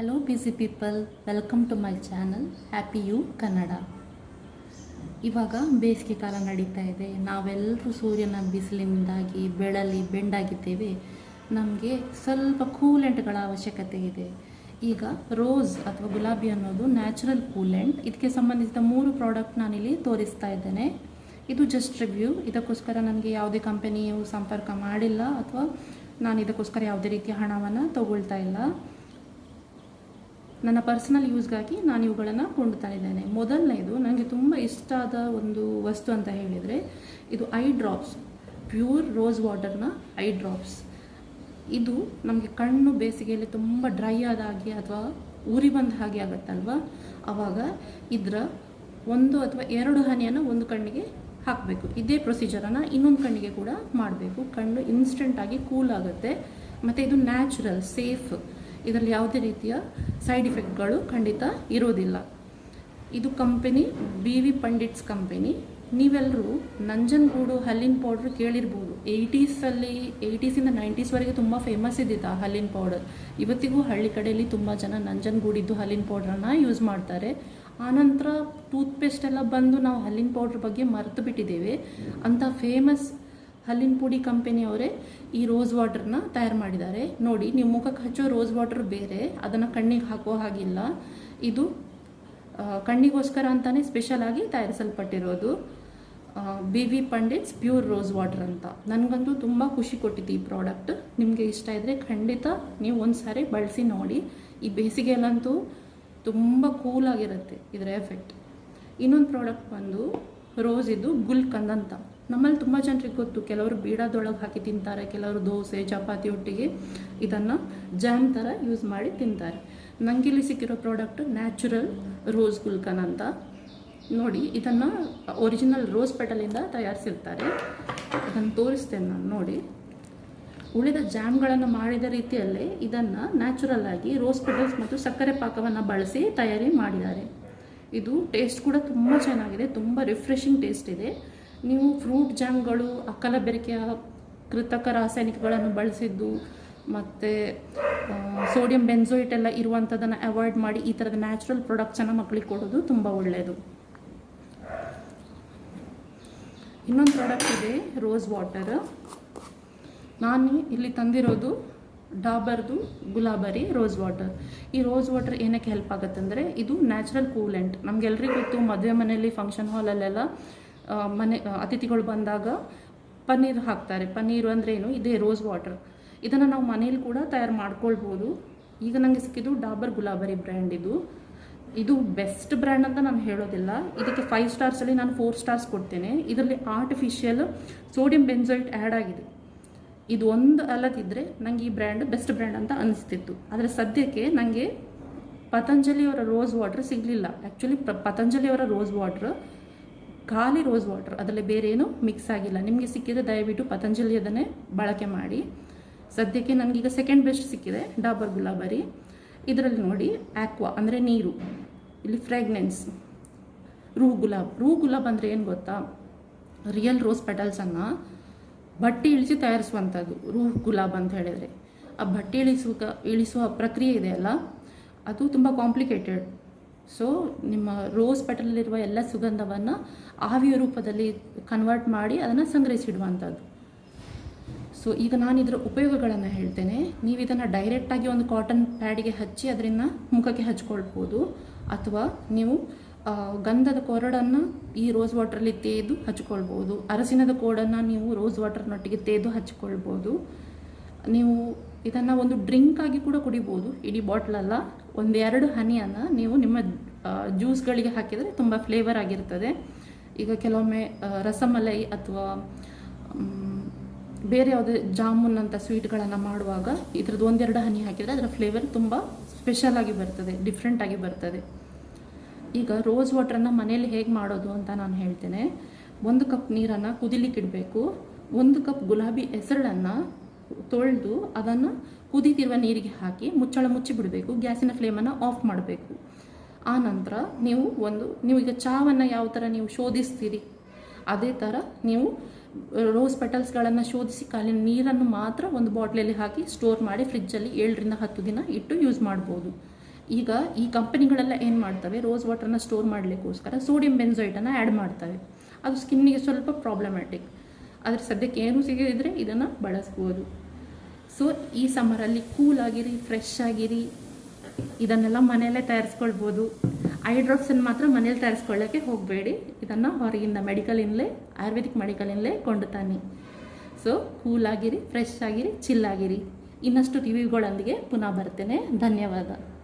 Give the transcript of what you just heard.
Hello busy people, welcome to my channel Happy You Kannada. ಇವಾಗ ಬೇಸಿಗೆ ಕಾಲ ನಡೀತಾ ಇದೆ. ನಾವೆಲ್ಲರೂ ಸೂರ್ಯನ ಬಿಸಿಲಿನಿಂದಾಗಿ ಬೆಳಲಿ ಬೆಂಡಾಗಿದ್ದೇವೆ. ನಮಗೆ ಸ್ವಲ್ಪ ಕೂಲೆಂಟ್ಗಳ ಅವಶ್ಯಕತೆ ಇದೆ. ಈಗ ರೋಸ್ ಅಥವಾ ಗುಲಾಬಿ ಅನ್ನೋದು ನ್ಯಾಚುರಲ್ ಕೂಲೆಂಟ್. ಇದಕ್ಕೆ ಸಂಬಂಧಿಸಿದ 3 ಪ್ರಾಡಕ್ಟ್ ನಾನಿಲ್ಲಿ ತೋರಿಸ್ತಾ ಇದ್ದೇನೆ. ಇದು ಜಸ್ಟ್ ರಿವ್ಯೂ. ಇದಕ್ಕೋಸ್ಕರ ನನಗೆ ಯಾವುದೇ ಕಂಪನಿಯು ಸಂಪರ್ಕ ಮಾಡಿಲ್ಲ ಅಥವಾ ನಾನು ಇದಕ್ಕೋಸ್ಕರ ಯಾವುದೇ ರೀತಿಯ ಹಣವನ್ನು ತಗೊಳ್ತಾ ಇಲ್ಲ. ನನ್ನ ಪರ್ಸನಲ್ ಯೂಸ್ಗಾಗಿ ನಾನು ಇವುಗಳನ್ನು ಕೊಂಡ್ತಾ ಇದ್ದೇನೆ. ಮೊದಲನೇದು ನನಗೆ ತುಂಬ ಇಷ್ಟ ಆದ ಒಂದು ವಸ್ತು ಅಂತ ಹೇಳಿದರೆ ಇದು ಐ ಡ್ರಾಪ್ಸ್, ಪ್ಯೂರ್ ರೋಸ್ ವಾಟರ್ನ ಐ ಡ್ರಾಪ್ಸ್. ಇದು ನಮಗೆ ಕಣ್ಣು ಬೇಸಿಗೆಯಲ್ಲಿ ತುಂಬ ಡ್ರೈ ಆದಾಗೆ ಅಥವಾ ಉರಿ ಬಂದ ಹಾಗೆ ಆಗುತ್ತಲ್ವ, ಆವಾಗ ಇದರ 1 ಅಥವಾ 2 ಹನಿಯನ್ನು ಒಂದು ಕಣ್ಣಿಗೆ ಹಾಕಬೇಕು. ಇದೇ ಪ್ರೊಸೀಜರನ್ನು ಇನ್ನೊಂದು ಕಣ್ಣಿಗೆ ಕೂಡ ಮಾಡಬೇಕು. ಕಣ್ಣು ಇನ್ಸ್ಟೆಂಟಾಗಿ ಕೂಲ್ ಆಗುತ್ತೆ ಮತ್ತು ಇದು ನ್ಯಾಚುರಲ್, ಸೇಫ್. ಇದರಲ್ಲಿ ಯಾವುದೇ ರೀತಿಯ ಸೈಡ್ ಇಫೆಕ್ಟ್ಗಳು ಖಂಡಿತ ಇರೋದಿಲ್ಲ. ಇದು ಕಂಪನಿ B.V. Pandith's company. ನೀವೆಲ್ಲರೂ ನಂಜನಗೂಡು ಹಲ್ಲಿನ ಪೌಡ್ರ್ ಕೇಳಿರ್ಬೋದು. 80ಸಿಂದ 90ಸ್ವರೆಗೆ ತುಂಬ ಫೇಮಸ್ ಇದ್ದಿತ್ತು ಆ ಹಲ್ಲಿನ ಪೌಡರ್. ಇವತ್ತಿಗೂ ಹಳ್ಳಿ ಕಡೆಯಲ್ಲಿ ತುಂಬ ಜನ ನಂಜನಗೂಡಿದ್ದು ಹಲ್ಲಿನ ಪೌಡ್ರನ್ನು ಯೂಸ್ ಮಾಡ್ತಾರೆ. ಆನಂತರ ಟೂತ್ಪೇಸ್ಟ್ ಎಲ್ಲ ಬಂದು ನಾವು ಹಲ್ಲಿನ ಪೌಡ್ರ್ ಬಗ್ಗೆ ಮರೆತು ಬಿಟ್ಟಿದ್ದೇವೆ. ಅಂಥ ಫೇಮಸ್ ಹಲ್ಲಿನ ಪುಡಿ ಕಂಪನಿಯವರೇ ಈ ರೋಸ್ ವಾಟರ್ನ ತಯಾರು ಮಾಡಿದ್ದಾರೆ. ನೋಡಿ, ನೀವು ಮುಖಕ್ಕೆ ಹಚ್ಚೋ ರೋಸ್ ವಾಟರ್ ಬೇರೆ, ಅದನ್ನು ಕಣ್ಣಿಗೆ ಹಾಕೋ ಹಾಗಿಲ್ಲ. ಇದು ಕಣ್ಣಿಗೋಸ್ಕರ ಅಂತಲೇ ಸ್ಪೆಷಲ್ ಆಗಿ ತಯಾರಿಸಲ್ಪಟ್ಟಿರೋದು. B.V. Pandith's pure rose water ಅಂತ. ನನಗಂತೂ ತುಂಬ ಖುಷಿ ಕೊಟ್ಟಿತ್ತು ಈ ಪ್ರಾಡಕ್ಟ್. ನಿಮಗೆ ಇಷ್ಟ ಇದ್ದರೆ ಖಂಡಿತ ನೀವು ಒಂದು ಸಾರಿ ಬಳಸಿ ನೋಡಿ. ಈ ಬೇಸಿಗೆಯಲ್ಲಂತೂ ತುಂಬ ಕೂಲಾಗಿರುತ್ತೆ ಇದರ ಎಫೆಕ್ಟ್. ಇನ್ನೊಂದು ಪ್ರಾಡಕ್ಟ್ ಬಂದು ರೋಸ್ ಇದು ಗುಲ್ಕಂದ್ ಅಂತ. ನಮ್ಮಲ್ಲಿ ತುಂಬ ಜನರಿಗೆ ಗೊತ್ತು. ಕೆಲವರು ಬೀಡಾದೊಳಗೆ ಹಾಕಿ ತಿಂತಾರೆ, ಕೆಲವರು ದೋಸೆ ಚಪಾತಿ ಒಟ್ಟಿಗೆ ಇದನ್ನು ಜಾಮ್ ಥರ ಯೂಸ್ ಮಾಡಿ ತಿಂತಾರೆ. ನನಗಿಲ್ಲಿ ಸಿಕ್ಕಿರೋ ಪ್ರಾಡಕ್ಟ್ ನ್ಯಾಚುರಲ್ ರೋಸ್ ಗುಲ್ಕನ್ ಅಂತ. ನೋಡಿ, ಇದನ್ನು ಒರಿಜಿನಲ್ ರೋಸ್ ಪೆಟಲಿಂದ ತಯಾರಿಸಿರ್ತಾರೆ. ಇದನ್ನು ತೋರಿಸ್ತೇನೆ ನಾನು. ನೋಡಿ, ಉಳಿದ ಜಾಮ್ಗಳನ್ನು ಮಾಡಿದ ರೀತಿಯಲ್ಲೇ ಇದನ್ನು ನ್ಯಾಚುರಲ್ ಆಗಿ ರೋಸ್ ಪೆಟಲ್ಸ್ ಮತ್ತು ಸಕ್ಕರೆ ಪಾಕವನ್ನು ಬಳಸಿ ತಯಾರಿ ಮಾಡಿದ್ದಾರೆ. ಇದು ಟೇಸ್ಟ್ ಕೂಡ ತುಂಬ ಚೆನ್ನಾಗಿದೆ, ತುಂಬ ರಿಫ್ರೆಶಿಂಗ್ ಟೇಸ್ಟ್ ಇದೆ. ನೀವು ಫ್ರೂಟ್ ಜಾಮ್ಗಳು, ಅಕ್ಕಲಬೆರಕೆಯ ಕೃತಕ ರಾಸಾಯನಿಕಗಳನ್ನು ಬಳಸಿದ್ದು ಮತ್ತು ಸೋಡಿಯಂ ಬೆನ್ಸೋಯಿಟ್ ಎಲ್ಲ ಇರುವಂಥದ್ದನ್ನು ಅವಾಯ್ಡ್ ಮಾಡಿ ಈ ಥರದ ನ್ಯಾಚುರಲ್ ಪ್ರಾಡಕ್ಟ್ಸನ್ನು ಮಕ್ಕಳಿಗೆ ಕೊಡೋದು ತುಂಬ ಒಳ್ಳೆಯದು. ಇನ್ನೊಂದು ಪ್ರಾಡಕ್ಟ್ ಇದೆ ರೋಸ್ ವಾಟರ್. ನಾನು ಇಲ್ಲಿ ತಂದಿರೋದು ಡಾಬರ್ದು ಗುಲಾಬರಿ ರೋಸ್ ವಾಟರ್. ಈ ರೋಸ್ ವಾಟರ್ ಏನಕ್ಕೆ ಹೆಲ್ಪ್ ಆಗುತ್ತೆ ಅಂದರೆ ಇದು ನ್ಯಾಚುರಲ್ ಕೂಲೆಂಟ್. ನಮಗೆಲ್ಲರಿಗೂ ಗೊತ್ತು, ಮದುವೆ ಮನೆಯಲ್ಲಿ ಫಂಕ್ಷನ್ ಹಾಲಲ್ಲೆಲ್ಲ ಅತಿಥಿಗಳು ಬಂದಾಗ ಪನ್ನೀರ್ ಹಾಕ್ತಾರೆ. ಪನ್ನೀರು ಅಂದರೆ ಏನು, ಇದೇ ರೋಸ್ ವಾಟರ್. ಇದನ್ನು ನಾವು ಮನೇಲಿ ಕೂಡ ತಯಾರು ಮಾಡ್ಕೊಳ್ಬೋದು. ಈಗ ನನಗೆ ಸಿಕ್ಕಿದ್ದು ಡಾಬರ್ ಗುಲಾಬರಿ ಬ್ರ್ಯಾಂಡ್. ಇದು ಬೆಸ್ಟ್ ಬ್ರ್ಯಾಂಡ್ ಅಂತ ನಾನು ಹೇಳೋದಿಲ್ಲ. ಇದಕ್ಕೆ 5 ಸ್ಟಾರ್ಸಲ್ಲಿ ನಾನು 4 ಸ್ಟಾರ್ಸ್ ಕೊಡ್ತೇನೆ. ಇದರಲ್ಲಿ ಆರ್ಟಿಫಿಷಿಯಲ್ ಸೋಡಿಯಂ ಬೆನ್ಸೋಯಿಟ್ ಆ್ಯಡ್ ಆಗಿದೆ. ಇದು ಒಂದು ಅಲ್ಲದಿದ್ದರೆ ನನಗೆ ಈ ಬ್ರ್ಯಾಂಡ್ ಬೆಸ್ಟ್ ಬ್ರ್ಯಾಂಡ್ ಅಂತ ಅನಿಸ್ತಿತ್ತು. ಆದರೆ ಸದ್ಯಕ್ಕೆ ನನಗೆ ಪತಂಜಲಿಯವರ ರೋಸ್ ವಾಟರ್ ಸಿಗಲಿಲ್ಲ. ಆ್ಯಕ್ಚುಲಿ ಪತಂಜಲಿಯವರ ರೋಸ್ ವಾಟರ್ ಖಾಲಿ ರೋಸ್ ವಾಟರ್, ಅದರಲ್ಲಿ ಬೇರೆ ಏನು ಮಿಕ್ಸ್ ಆಗಿಲ್ಲ. ನಿಮಗೆ ಸಿಕ್ಕಿದ್ರೆ ದಯವಿಟ್ಟು ಪತಂಜಲಿಯದನ್ನೇ ಬಳಕೆ ಮಾಡಿ. ಸದ್ಯಕ್ಕೆ ನನಗೀಗ ಸೆಕೆಂಡ್ ಬೆಸ್ಟ್ ಸಿಕ್ಕಿದೆ ಡಾಬರ್ ಗುಲಾಬರಿ. ಇದರಲ್ಲಿ ನೋಡಿ, ಆಕ್ವಾ ಅಂದರೆ ನೀರು, ಇಲ್ಲಿ ಫ್ರೇಗ್ನೆನ್ಸ್, ರೂಹ್ ಗುಲಾಬ್ ಅಂದರೆ ಏನು ಗೊತ್ತಾ, ರಿಯಲ್ ರೋಸ್ ಪೆಟಲ್ಸನ್ನು ಬಟ್ಟೆ ಇಳಿಸಿ ತಯಾರಿಸುವಂಥದ್ದು ರೂಹ್ ಗುಲಾಬ್ ಅಂತ ಹೇಳಿದರೆ. ಆ ಬಟ್ಟೆ ಇಳಿಸುವ ಪ್ರಕ್ರಿಯೆ ಇದೆಯಲ್ಲ, ಅದು ತುಂಬ ಕಾಂಪ್ಲಿಕೇಟೆಡ್. ಸೊ ನಿಮ್ಮ ರೋಸ್ ಪೆಟಲಲ್ಲಿರುವ ಎಲ್ಲ ಸುಗಂಧವನ್ನು ಆವಿಯ ರೂಪದಲ್ಲಿ ಕನ್ವರ್ಟ್ ಮಾಡಿ ಅದನ್ನು ಸಂಗ್ರಹಿಸಿಡುವಂಥದ್ದು. ಸೊ ಈಗ ನಾನು ಇದರ ಉಪಯೋಗಗಳನ್ನು ಹೇಳ್ತೇನೆ. ನೀವು ಇದನ್ನು ಡೈರೆಕ್ಟಾಗಿ ಒಂದು ಕಾಟನ್ ಪ್ಯಾಡಿಗೆ ಹಚ್ಚಿ ಅದರಿಂದ ಮುಖಕ್ಕೆ ಹಚ್ಕೊಳ್ಬೋದು, ಅಥವಾ ನೀವು ಗಂಧದ ಕೊರಡನ್ನು ಈ ರೋಸ್ ವಾಟ್ರಲ್ಲಿ ತೇದು ಹಚ್ಕೊಳ್ಬೋದು. ಅರಸಿನದ ಕೋಡನ್ನು ನೀವು ರೋಸ್ ವಾಟರ್ನೊಟ್ಟಿಗೆ ತೇದು ಹಚ್ಕೊಳ್ಬೋದು. ನೀವು ಇದನ್ನು ಒಂದು ಡ್ರಿಂಕಾಗಿ ಕೂಡ ಕುಡಿಬೋದು. ಇಡೀ ಬಾಟ್ಲಲ್ಲ, 1-2 ಹನಿಯನ್ನು ನೀವು ನಿಮ್ಮ ಜ್ಯೂಸ್ಗಳಿಗೆ ಹಾಕಿದರೆ ತುಂಬ ಫ್ಲೇವರ್ ಆಗಿರ್ತದೆ. ಈಗ ಕೆಲವೊಮ್ಮೆ ರಸಮಲೈ ಅಥವಾ ಬೇರೆ ಯಾವುದೇ ಜಾಮೂನ್ ಅಂತ ಸ್ವೀಟ್ಗಳನ್ನು ಮಾಡುವಾಗ ಇದರದ್ದು 1-2 ಹನಿ ಹಾಕಿದರೆ ಅದರ ಫ್ಲೇವರ್ ತುಂಬ ಸ್ಪೆಷಲ್ ಆಗಿ ಬರ್ತದೆ, ಡಿಫ್ರೆಂಟಾಗಿ ಬರ್ತದೆ. ಈಗ ರೋಸ್ ವಾಟರನ್ನು ಮನೆಯಲ್ಲಿ ಹೇಗೆ ಮಾಡೋದು ಅಂತ ನಾನು ಹೇಳ್ತೇನೆ. 1 ಕಪ್ ನೀರನ್ನು ಕುದಿಲಿಕ್ಕಿಡಬೇಕು. 1 ಕಪ್ ಗುಲಾಬಿ ಹೆಸರನ್ನು ತೊಳೆದು ಅದನ್ನು ಕುದೀತಿರುವ ನೀರಿಗೆ ಹಾಕಿ ಮುಚ್ಚಳ ಮುಚ್ಚಿ ಬಿಡಬೇಕು. ಗ್ಯಾಸಿನ ಫ್ಲೇಮನ್ನು ಆಫ್ ಮಾಡಬೇಕು. ಆ ನಂತರ ನೀವು ಈಗ ಚಹಾವನ್ನು ಯಾವ ಥರ ನೀವು ಶೋಧಿಸ್ತೀರಿ ಅದೇ ಥರ ನೀವು ರೋಸ್ ಪೆಟಲ್ಸ್ಗಳನ್ನು ಶೋಧಿಸಿ ಖಾಲಿ ನೀರನ್ನು ಮಾತ್ರ ಒಂದು ಬಾಟ್ಲಲ್ಲಿ ಹಾಕಿ ಸ್ಟೋರ್ ಮಾಡಿ ಫ್ರಿಜ್ಜಲ್ಲಿ 7 ರಿಂದ 10 ದಿನ ಇಟ್ಟು ಯೂಸ್ ಮಾಡ್ಬೋದು. ಈಗ ಈ ಕಂಪನಿಗಳೆಲ್ಲ ಏನು ಮಾಡ್ತವೆ, ರೋಸ್ ವಾಟರ್ನ ಸ್ಟೋರ್ ಮಾಡಲಿಕ್ಕೋಸ್ಕರ ಸೋಡಿಯಂ ಬೆನ್ಸೋಯಿಟನ್ನು ಆ್ಯಡ್ ಮಾಡ್ತವೆ. ಅದು ಸ್ಕಿನ್ನಿಗೆ ಸ್ವಲ್ಪ ಪ್ರಾಬ್ಲಮ್ಯಾಟಿಕ್. ಆದರೆ ಸದ್ಯಕ್ಕೆ ಏನೂ ಸಿಗದಿದ್ದರೆ ಇದನ್ನು ಬಳಸ್ಬೋದು. ಸೊ ಈ ಸಮ್ಮರಲ್ಲಿ ಕೂಲಾಗಿರಿ, ಫ್ರೆಶ್ ಆಗಿರಿ. ಇದನ್ನೆಲ್ಲ ಮನೆಯಲ್ಲೇ ತಯಾರಿಸ್ಕೊಳ್ಬೋದು. ಐ ಡ್ರಾಪ್ಸನ್ನು ಮಾತ್ರ ಮನೇಲಿ ತಯಾರಿಸ್ಕೊಳ್ಳೋಕ್ಕೆ ಹೋಗಬೇಡಿ. ಇದನ್ನು ಹೊರಗಿಂದ ಮೆಡಿಕಲಿಂದಲೇ, ಆಯುರ್ವೇದಿಕ್ ಮೆಡಿಕಲಿಂದಲೇ ಕೊಂಡು ತನ್ನಿ. ಸೊ ಕೂಲಾಗಿರಿ, ಫ್ರೆಶ್ ಆಗಿರಿ, ಚಿಲ್ಲಾಗಿರಿ. ಇನ್ನಷ್ಟು ರಿವ್ಯೂಗಳೊಂದಿಗೆ ಪುನಃ ಬರ್ತೇನೆ. ಧನ್ಯವಾದ.